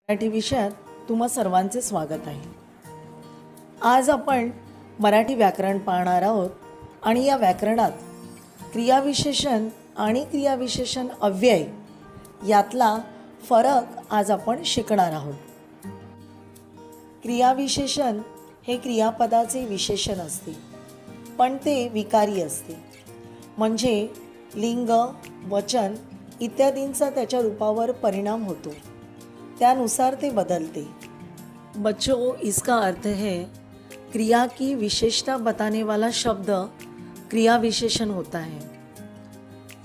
मराठी विषयात तुम्हा सर्वांचे स्वागत आहे। आज आपण मराठी व्याकरण पाहणार आहोत आणि या व्याकरणात क्रियाविशेषण आणि क्रियाविशेषण अव्यय यातला फरक आज आपण शिकणार आहोत। क्रियाविशेषण हे क्रियापदाचे विशेषण असते, पण ते विकारी असते, म्हणजे लिंग, वचन इत्यादींचा त्याच्या रूपावर परिणाम होतो, त्यानुसार ते बदलते। बच्चों, इसका अर्थ है क्रिया की विशेषता बताने वाला शब्द क्रिया विशेषण होता है,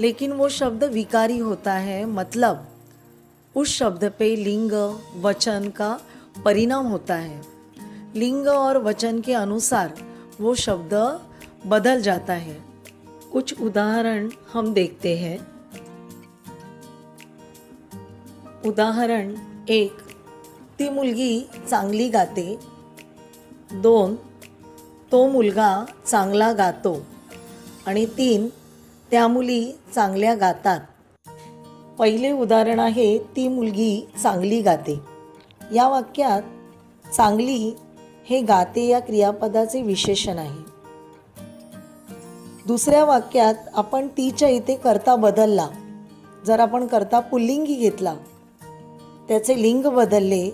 लेकिन वो शब्द विकारी होता है, मतलब उस शब्द पे लिंग वचन का परिणाम होता है। लिंग और वचन के अनुसार वो शब्द बदल जाता है। कुछ उदाहरण हम देखते हैं। उदाहरण 1, ती मुलगी चांगली गाते। 2, तो मुलगा चांगला गातो। आणि 3, त्या मुली चांगल्या गातात। पहिले उदाहरण आहे ती मुलगी चांगली गाते। या वाक्यात चांगली हे गाते या क्रियापदाचे विशेषण आहे। दुसऱ्या वाक्यात आपण तीच्या इथे कर्ता बदलला, जर आपण कर्ता पुल्लिंगी घेतला, त्याचे लिंग बदलले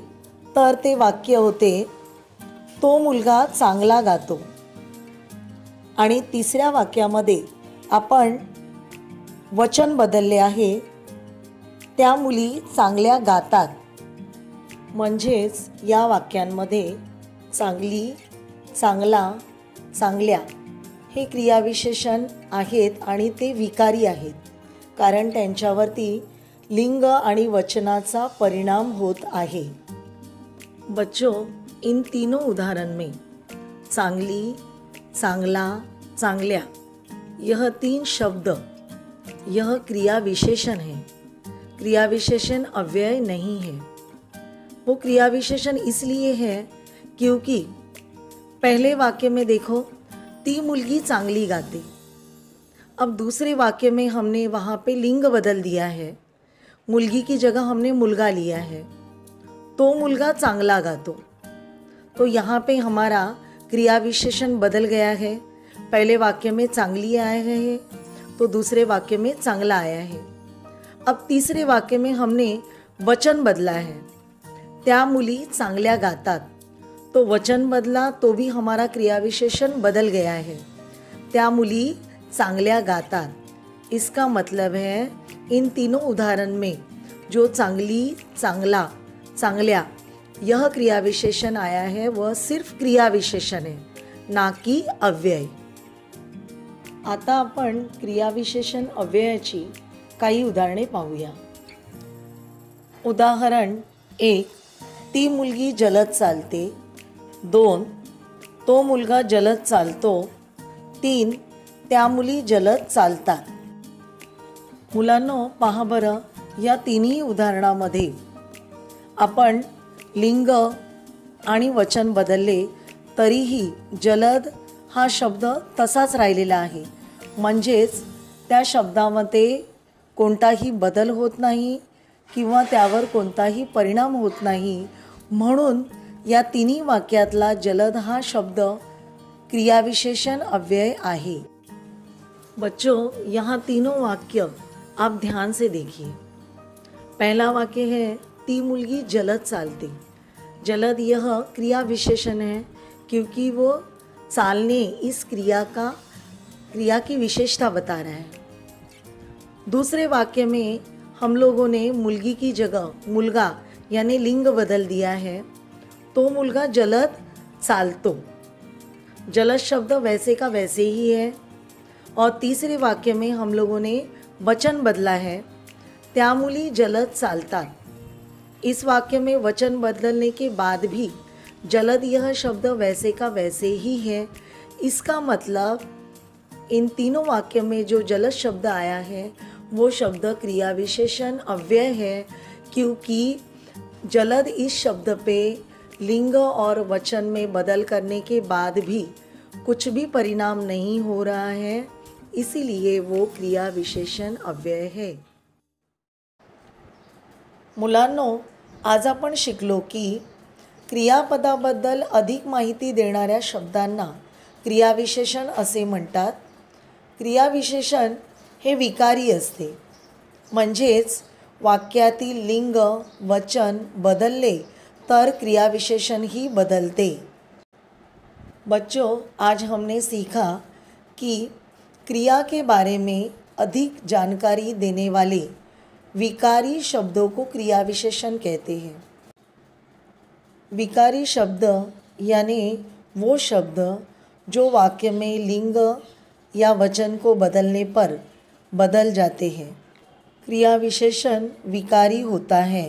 तर ते वाक्य होते तो मुलगा चांगला गातो। आणि तिसऱ्या वाक्यामध्ये आपण वचन बदलले आहे, त्या मुली चांगल्या गातात। म्हणजेच या वाक्यांमध्ये चांगली, चांगला, चांगल्या हे क्रियाविशेषण आहेत आणि ते विकारी आहेत, कारण त्यांच्यावरती लिंग आणि वचनाचा परिणाम होत आहे। बच्चों, इन तीनों उदाहरण में चांगली, चांगला, चांगल्या यह 3 शब्द यह क्रिया विशेषण है, क्रिया विशेषण अव्यय नहीं है। वो क्रिया विशेषण इसलिए है क्योंकि पहले वाक्य में देखो ती मुलगी चांगली गाते, अब दूसरे वाक्य में हमने वहाँ पे लिंग बदल दिया है, मुलगी की जगह हमने मुलगा लिया है, तो मुलगा चांगला गातो। तो यहाँ पे हमारा क्रिया विशेषण बदल गया है। पहले वाक्य में चांगली आया है तो दूसरे वाक्य में चांगला आया है। अब तीसरे वाक्य में हमने वचन बदला है, त्या मुली चांगल्या गातात, तो वचन बदला तो भी हमारा क्रिया विशेषण बदल गया है, त्या मुली चांगल्या गातात। इसका मतलब है इन तीनों उदाहरण में जो चांगली, चांगला, चांगल्या यह क्रिया विशेषण आया है वह सिर्फ क्रिया विशेषण है, ना कि अव्यय। आता आपण क्रिया विशेषण अव्ययाची काही उदाहरणे पाहूया। उदाहरण 1, ती मुलगी जलद चालते। 2, तो मुलगा जलद चालतो। 3, त्या मुली जलद चालतात। मुलांनो, पहा बरं, या तिन्ही उदाहरणामध्ये आपण लिंग आणि वचन बदलले तरीही जलद हा शब्द तसाच राहिलेला आहे, म्हणजेच त्या शब्दामध्ये कोणताही बदल होत नाही किंवा त्यावर कोणताही परिणाम होत नाही, म्हणून या तिन्ही वाक्यातला जलद हा शब्द क्रियाविशेषण अव्यय आहे। बच्चों, यहाँ तीनों वाक्य आप ध्यान से देखिए। पहला वाक्य है ती मुलगी जलद चालती। जलद यह क्रिया विशेषण है क्योंकि वो चालने इस क्रिया की विशेषता बता रहा है। दूसरे वाक्य में हम लोगों ने मुलगी की जगह मुलगा यानी लिंग बदल दिया है, तो मुलगा जलद चालतो। जलद शब्द वैसे का वैसे ही है। और तीसरे वाक्य में हम लोगों ने वचन बदला है, त्या मुली जलद चालतात। इस वाक्य में वचन बदलने के बाद भी जलद यह शब्द वैसे का वैसे ही है। इसका मतलब इन तीनों वाक्य में जो जलद शब्द आया है वो शब्द क्रिया विशेषण अव्यय है, क्योंकि जलद इस शब्द पे लिंग और वचन में बदल करने के बाद भी कुछ भी परिणाम नहीं हो रहा है, इसीलिए वो क्रिया विशेषण अव्यय है। मुलांनो, आज आपण शिकलो की क्रियापदाबद्दल अधिक माहिती देणाऱ्या शब्दांना क्रियाविशेषण असे म्हणतात. क्रियाविशेषण हे विकारी असते, म्हणजेच वाक्यातील लिंग वचन बदलले तर क्रियाविशेषण ही बदलते. बच्चों, आज हमने सीखा कि क्रिया के बारे में अधिक जानकारी देने वाले विकारी शब्दों को क्रियाविशेषण कहते हैं. विकारी शब्द यानी वो शब्द जो वाक्य में लिंग या वचन को बदलने पर बदल जाते हैं. क्रियाविशेषण विकारी होता है.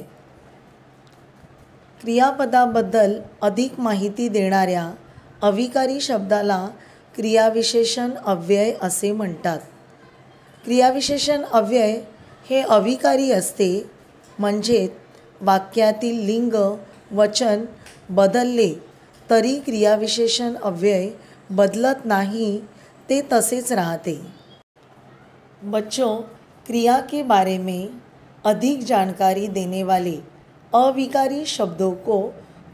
क्रियापदाबद्दल अधिक माहिती देणाऱ्या अविकारी शब्दाला क्रियाविशेषण अव्यय असे म्हणतात. क्रियाविशेषण अव्यय हे अविकारी असते, म्हणजे वाक्यातील लिंग वचन बदलले तरी क्रियाविशेषण अव्यय बदलत नाही, ते तसेच राहते. बच्चों, क्रिया के बारे में अधिक जानकारी देने वाले अविकारी शब्दों को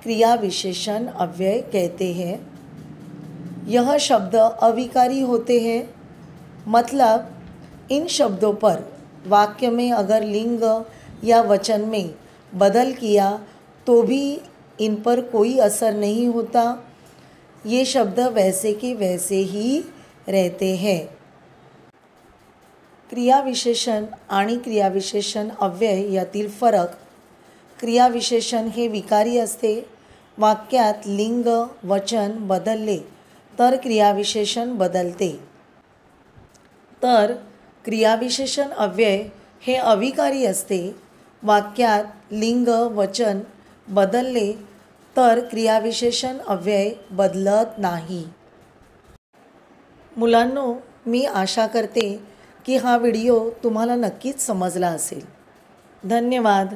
क्रियाविशेषण अव्यय कहते हैं. यह शब्द अविकारी होते हैं, मतलब इन शब्दों पर वाक्य में अगर लिंग या वचन में बदल किया तो भी इन पर कोई असर नहीं होता. ये शब्द वैसे के वैसे ही रहते हैं. क्रियाविशेषण आणि क्रियाविशेषण अव्यय यातील फरक. क्रियाविशेषण हे विकारी असते. वाक्यात लिंग वचन बदलले तर क्रियाविशेषण बदलते. तर क्रियाविशेषण अव्यय हे अविकारी असते. वाक्यात लिंग वचन बदलले तर क्रियाविशेषण अव्यय बदलत नाही. मुलांनो, मी आशा करते की हा व्हिडिओ तुम्हाला नक्कीच समजला असेल. धन्यवाद.